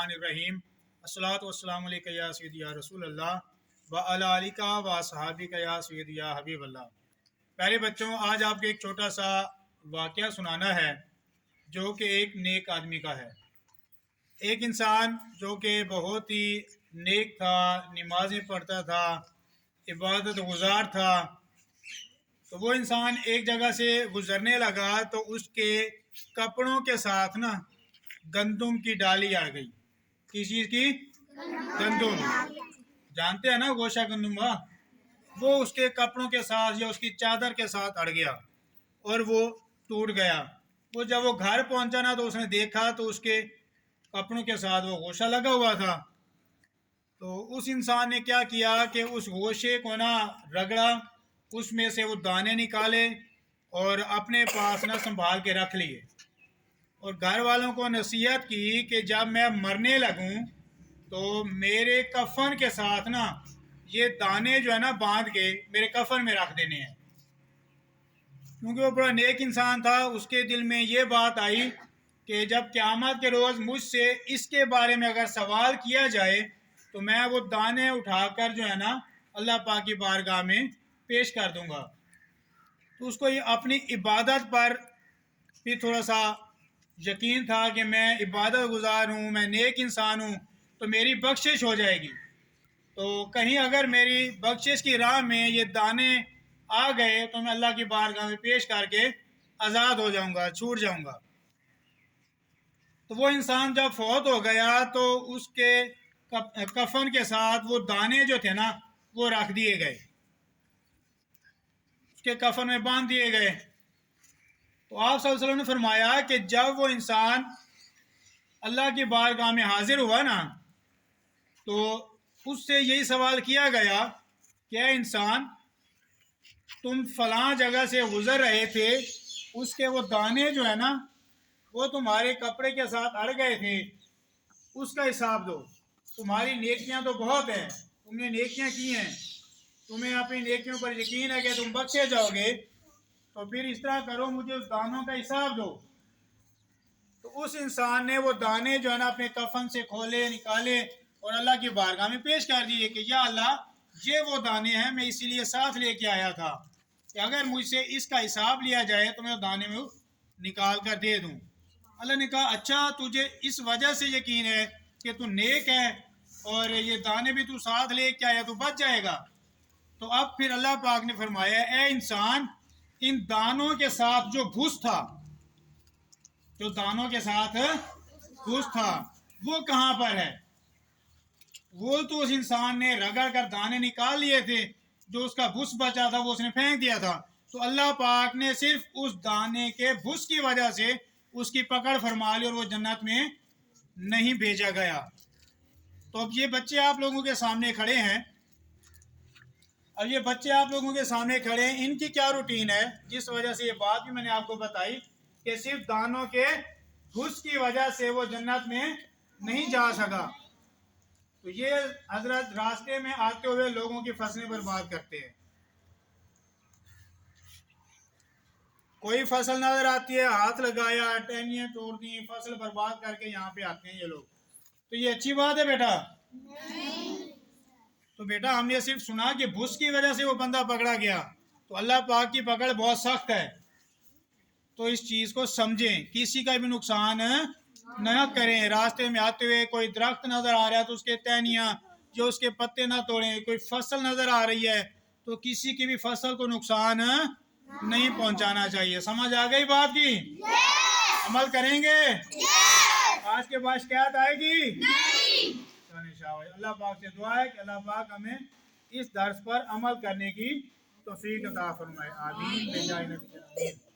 बिस्मिल्लाहिर्रहमानिर्रहीम। अस्सलातु वस्सलामु अलैका या सय्यदी या रसूल अल्लाह व अला आलिका व असहाबिका या सय्यदी या हबीब अल्लाह। प्यारे बच्चों, आज आपको एक छोटा सा वाक़या सुनाना है जो कि एक नेक आदमी का है। एक इंसान जो कि बहुत ही नेक था, नमाज़ें पढ़ता था, इबादत गुज़ार था। तो वो इंसान एक जगह से गुज़रने लगा तो उसके कपड़ों के साथ ना गंदुम की डाली आ गई। किस चीज़ की? गंदुम। जानते हैं ना गोशा गंदुम का? वो उसके कपड़ों के साथ या उसकी चादर के साथ अड़ गया और वो टूट गया। जब वो घर पहुंचा ना तो उसने देखा तो उसके कपड़ों के साथ वो गोशा लगा हुआ था। तो उस इंसान ने क्या किया कि उस गोशे को ना रगड़ा, उसमें से वो दाने निकाले और अपने पास ना संभाल के रख लिए और घर वालों को नसीहत की कि जब मैं मरने लगूं तो मेरे कफन के साथ ना ये दाने जो है ना बांध के मेरे कफन में रख देने हैं। क्योंकि वो बड़ा नेक इंसान था, उसके दिल में ये बात आई कि जब क़यामत के रोज़ मुझसे इसके बारे में अगर सवाल किया जाए तो मैं वो दाने उठाकर जो है ना अल्लाह पाक की बारगाह में पेश कर दूंगा। तो उसको ये अपनी इबादत पर भी थोड़ा सा यकीन था कि मैं इबादत गुजार हूँ, मैं नेक इंसान हूँ, तो मेरी बख्शिश हो जाएगी। तो कहीं अगर मेरी बख्शिश की राह में ये दाने आ गए तो मैं अल्लाह की बारगाह में पेश करके आज़ाद हो जाऊँगा, छूट जाऊँगा। तो वो इंसान जब फौत हो गया तो उसके कफन के साथ वो दाने जो थे ना वो रख दिए गए, उसके कफन में बांध दिए गए। तो आप सल्लल्लाहु अलैहि वसल्लम ने फरमाया कि जब वो इंसान अल्लाह की बारगाह में हाजिर हुआ ना तो उससे यही सवाल किया गया कि ऐ इंसान, तुम फलां जगह से गुजर रहे थे, उसके वो दाने जो है ना वो तुम्हारे कपड़े के साथ अड़ गए थे, उसका हिसाब दो। तुम्हारी नेकियां तो बहुत हैं, तुमने नेकियां की हैं, तुम्हें अपनी नेकियों पर यकीन है कि तुम बख्शे जाओगे, तो फिर इस तरह करो, मुझे उस दानों का हिसाब दो। तो उस इंसान ने वो दाने जो है ना अपने कफन से खोले, निकाले और अल्लाह की बारगाह में पेश कर दिए कि या अल्लाह, ये वो दाने हैं, मैं इसीलिए साथ लेके आया था कि अगर मुझसे इसका हिसाब लिया जाए तो मैं दाने में निकाल कर दे दूं। अल्लाह ने कहा, अच्छा तुझे इस वजह से यकीन है कि तू नेक है और ये दाने भी तू साथ लेके आया, तो बच जाएगा। तो अब फिर अल्लाह पाक ने फरमाया, ए इंसान, इन दानों के साथ जो भूस था, जो दानों के साथ भूस था, वो कहाँ पर है? वो तो उस इंसान ने रगड़ कर दाने निकाल लिए थे, जो उसका भूस बचा था वो उसने फेंक दिया था। तो अल्लाह पाक ने सिर्फ उस दाने के भूस की वजह से उसकी पकड़ फरमा ली और वो जन्नत में नहीं भेजा गया। तो अब ये बच्चे आप लोगों के सामने खड़े हैं, अब ये बच्चे आप लोगों के सामने खड़े हैं, इनकी क्या रूटीन है, जिस वजह से ये बात भी मैंने आपको बताई कि सिर्फ दानों के घुस की वजह से वो जन्नत में नहीं जा सका। तो ये हजरत रास्ते में आते हुए लोगों की फसलें बर्बाद करते हैं। कोई फसल नजर आती है, हाथ लगाया, टहनियां तोड़ दी, फसल बर्बाद करके यहाँ पे आते हैं ये लोग। तो ये अच्छी बात है बेटा? नहीं। तो बेटा हमने सिर्फ सुना कि भूस की वजह से वो बंदा पकड़ा गया, तो अल्लाह पाक की पकड़ बहुत सख्त है। तो इस चीज़ को समझें, किसी का भी नुकसान न करें। रास्ते में आते हुए कोई दरख्त नज़र आ रहा है तो उसके टहनियाँ जो उसके पत्ते ना तोड़ें। कोई फसल नज़र आ रही है तो किसी की भी फसल को नुकसान नहीं पहुंचाना चाहिए। समझ आ गई बात की? अमल करेंगे? आज के बाद शिकायत आएगी नहीं। अल्लाह पाक से दुआ है कि अल्लाह पाक हमें इस दर्स पर अमल करने की तौफीक अता फरमाए। आमीन।